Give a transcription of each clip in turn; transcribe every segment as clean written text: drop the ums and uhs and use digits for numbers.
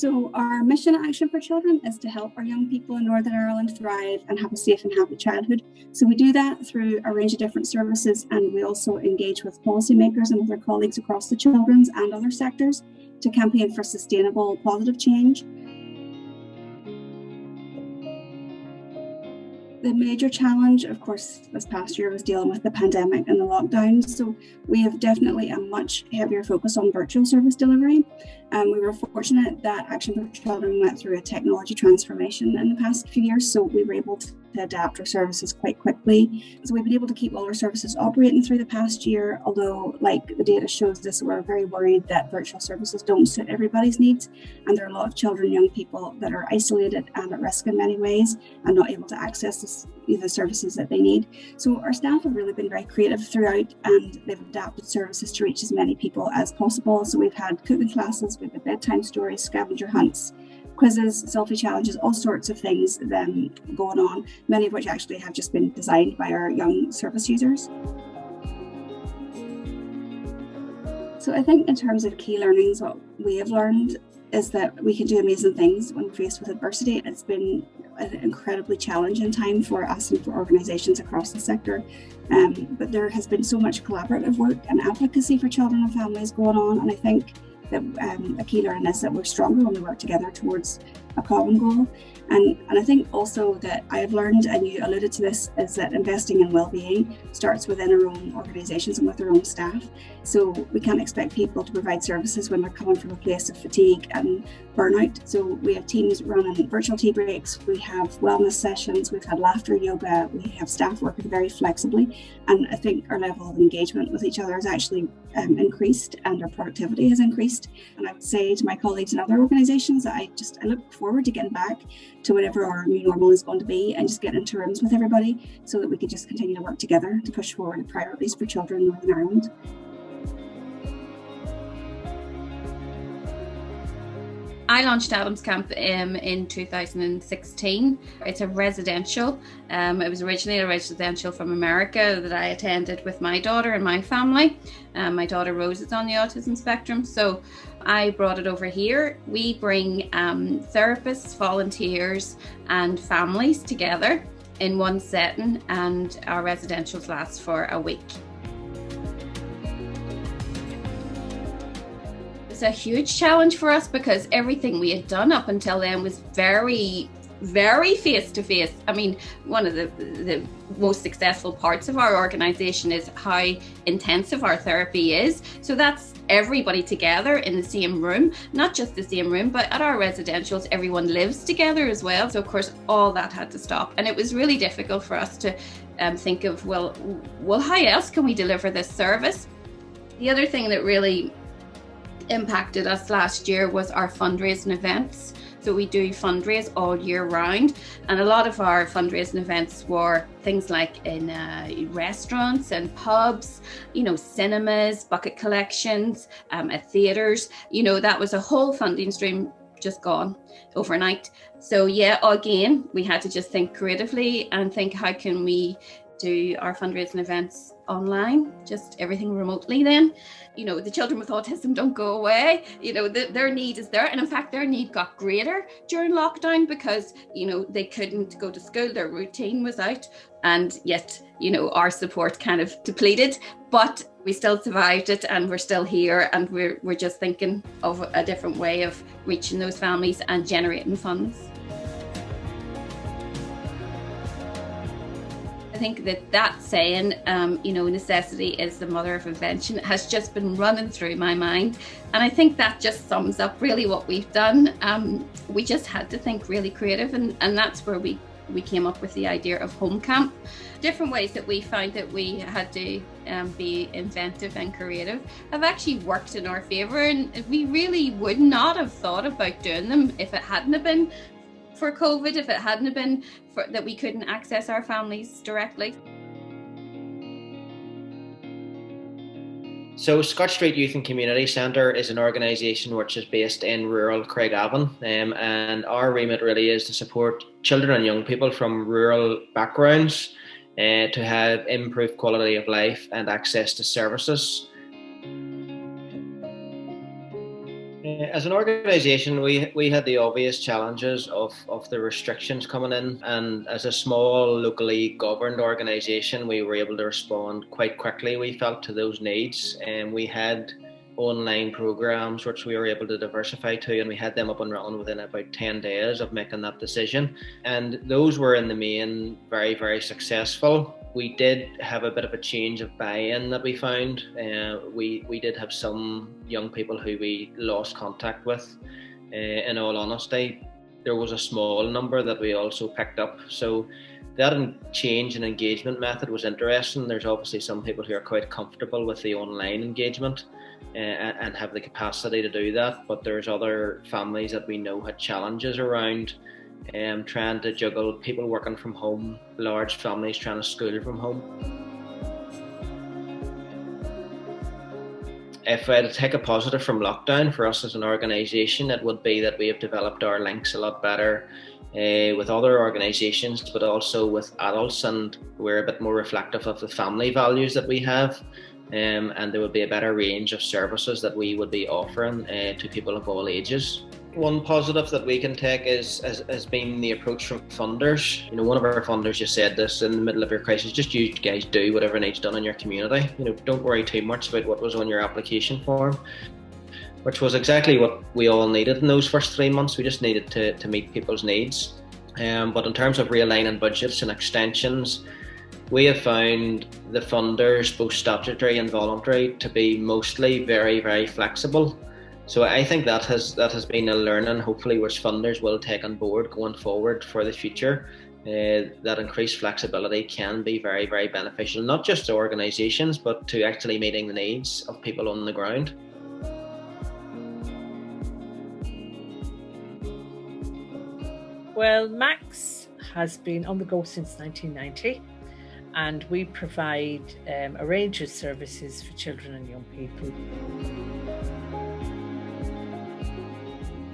So our mission at Action for Children is to help our young people in Northern Ireland thrive and have a safe and happy childhood. So we do that through a range of different services, and we also engage with policymakers and with our colleagues across the children's and other sectors to campaign for sustainable, positive change. The major challenge, of course, this past year was dealing with the pandemic and the lockdown. So we have definitely a much heavier focus on virtual service delivery. We were fortunate that Action for Children went through a technology transformation in the past few years, so we were able to adapt our services quite quickly. So we've been able to keep all our services operating through the past year, although, like the data shows us, we're very worried that virtual services don't suit everybody's needs. And there are a lot of children, young people that are isolated and at risk in many ways and not able to access the services that they need. So our staff have really been very creative throughout, and they've adapted services to reach as many people as possible. So we've had cooking classes, we've had bedtime stories, scavenger hunts, quizzes, selfie challenges, all sorts of things going on, many of which actually have just been designed by our young service users. So I think in terms of key learnings, what we have learned is that we can do amazing things when faced with adversity. It's been an incredibly challenging time for us and for organisations across the sector. But there has been so much collaborative work and advocacy for children and families going on, and I think that a key learning is that we're stronger when we work together towards a common goal. And I think also that I have learned, and you alluded to this, is that investing in well-being starts within our own organisations and with our own staff. So we can't expect people to provide services when they're coming from a place of fatigue and burnout. So we have teams running virtual tea breaks, we have wellness sessions, we've had laughter yoga, we have staff working very flexibly. And I think our level of engagement with each other has actually increased, and our productivity has increased. And I would say to my colleagues in other organisations that I look forward to getting back to whatever our new normal is going to be, and just get into rooms with everybody so that we can just continue to work together to push forward priorities for children in Northern Ireland. I launched Adams Camp in 2016. It's a residential. It was originally a residential from America that I attended with my daughter and my family. My daughter Rose is on the autism spectrum, so I brought it over here. We bring therapists, volunteers and families together in one setting, and our residentials last for a week. It's a huge challenge for us because everything we had done up until then was very face-to-face. I mean, one of the most successful parts of our organisation is how intensive our therapy is. So that's everybody together in the same room, not just the same room, but at our residentials, everyone lives together as well. So of course, all that had to stop. And it was really difficult for us to think of, well, how else can we deliver this service? The other thing that really impacted us last year was our fundraising events. So we do fundraise all year round, and a lot of our fundraising events were things like in restaurants and pubs, cinemas, bucket collections, at theatres. That was a whole funding stream just gone overnight. So yeah, again, we had to just think creatively and think, how can we do our fundraising events online, just everything remotely then. The children with autism don't go away. Their need is there. And in fact, their need got greater during lockdown because, they couldn't go to school. Their routine was out. And yet, our support kind of depleted, but we still survived it, and we're still here, and we're just thinking of a different way of reaching those families and generating funds. I think that saying, necessity is the mother of invention, has just been running through my mind. And I think that just sums up really what we've done. We just had to think really creative, and that's where we came up with the idea of home camp. Different ways that we found that we had to be inventive and creative have actually worked in our favour, and we really would not have thought about doing them if it hadn't have been for COVID, if it hadn't have been that we couldn't access our families directly. So Scotch Street Youth and Community Centre is an organisation which is based in rural Craigavon, and our remit really is to support children and young people from rural backgrounds to have improved quality of life and access to services. As an organisation, we had the obvious challenges of the restrictions coming in, and as a small locally governed organisation, we were able to respond quite quickly, we felt, to those needs. And we had online programs which we were able to diversify to, and we had them up and running within about 10 days of making that decision. And those were in the main very, very successful. We did have a bit of a change of buy-in that we found. We did have some young people who we lost contact with. In all honesty, there was a small number that we also picked up. So that change in engagement method was interesting. There's obviously some people who are quite comfortable with the online engagement and have the capacity to do that, but there's other families that we know had challenges around trying to juggle people working from home, large families trying to school from home. If I had to take a positive from lockdown for us as an organisation, it would be that we have developed our links a lot better with other organisations, but also with adults, and we're a bit more reflective of the family values that we have. And there would be a better range of services that we would be offering to people of all ages. One positive that we can take has been the approach from funders. You know, one of our funders just said this in the middle of your crisis: just you guys do whatever needs done in your community. You know, don't worry too much about what was on your application form, which was exactly what we all needed in those first 3 months. We just needed to meet people's needs. But in terms of realigning budgets and extensions, we have found the funders, both statutory and voluntary, to be mostly very, very flexible. So I think that has been a learning, hopefully, which funders will take on board going forward for the future. That increased flexibility can be very, very beneficial, not just to organisations, but to actually meeting the needs of people on the ground. Well, Max has been on the go since 1990. And we provide a range of services for children and young people.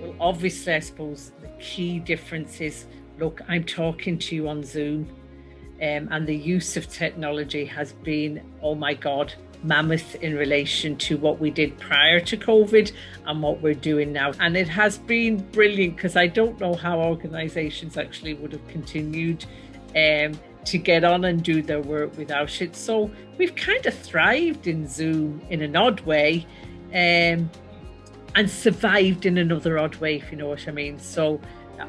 Well, obviously, I suppose the key difference is, look, I'm talking to you on Zoom, and the use of technology has been, oh my God, mammoth in relation to what we did prior to COVID and what we're doing now. And it has been brilliant, because I don't know how organisations actually would have continued to get on and do their work without it. So we've kind of thrived in Zoom in an odd way, and survived in another odd way, if you know what I mean. So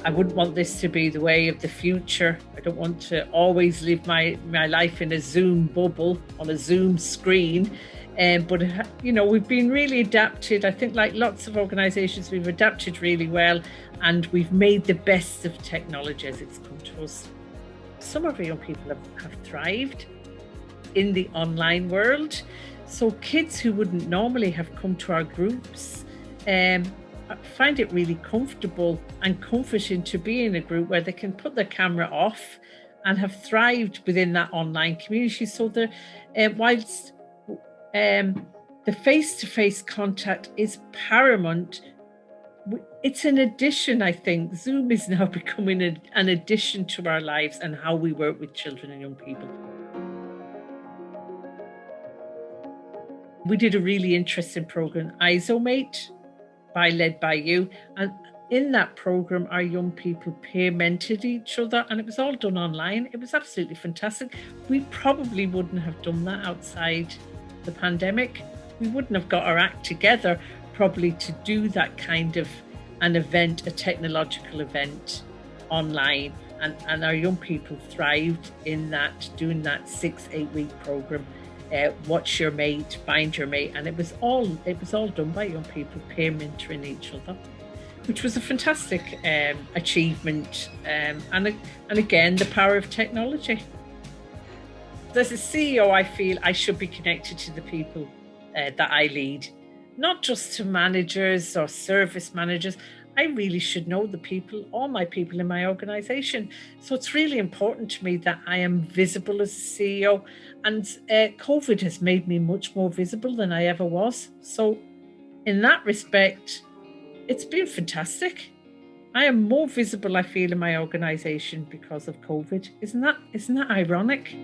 I wouldn't want this to be the way of the future. I don't want to always live my life in a Zoom bubble on a Zoom screen. But, you know, we've been really adapted. I think, like lots of organisations, we've adapted really well, and we've made the best of technology as it's come to us. Some of our young people have thrived in the online world. So kids who wouldn't normally have come to our groups find it really comfortable and comforting to be in a group where they can put their camera off and have thrived within that online community. So whilst the face-to-face contact is paramount, it's an addition. I think Zoom is now becoming an addition to our lives and how we work with children and young people. We did a really interesting program, ISOMate, led by you. And in that program, our young people peer mentored each other, and it was all done online. It was absolutely fantastic. We probably wouldn't have done that outside the pandemic. We wouldn't have got our act together probably to do that kind of an event, a technological event online. And our young people thrived in that, doing that 6-8 week program. Watch your mate, find your mate, and it was all done by young people peer mentoring each other, which was a fantastic achievement. And again, the power of technology. As a CEO, I feel I should be connected to the people that I lead, not just to managers or service managers. I really should know the people, all my people in my organisation. So it's really important to me that I am visible as a CEO. And COVID has made me much more visible than I ever was. So in that respect, it's been fantastic. I am more visible, I feel, in my organisation because of COVID. Isn't that ironic?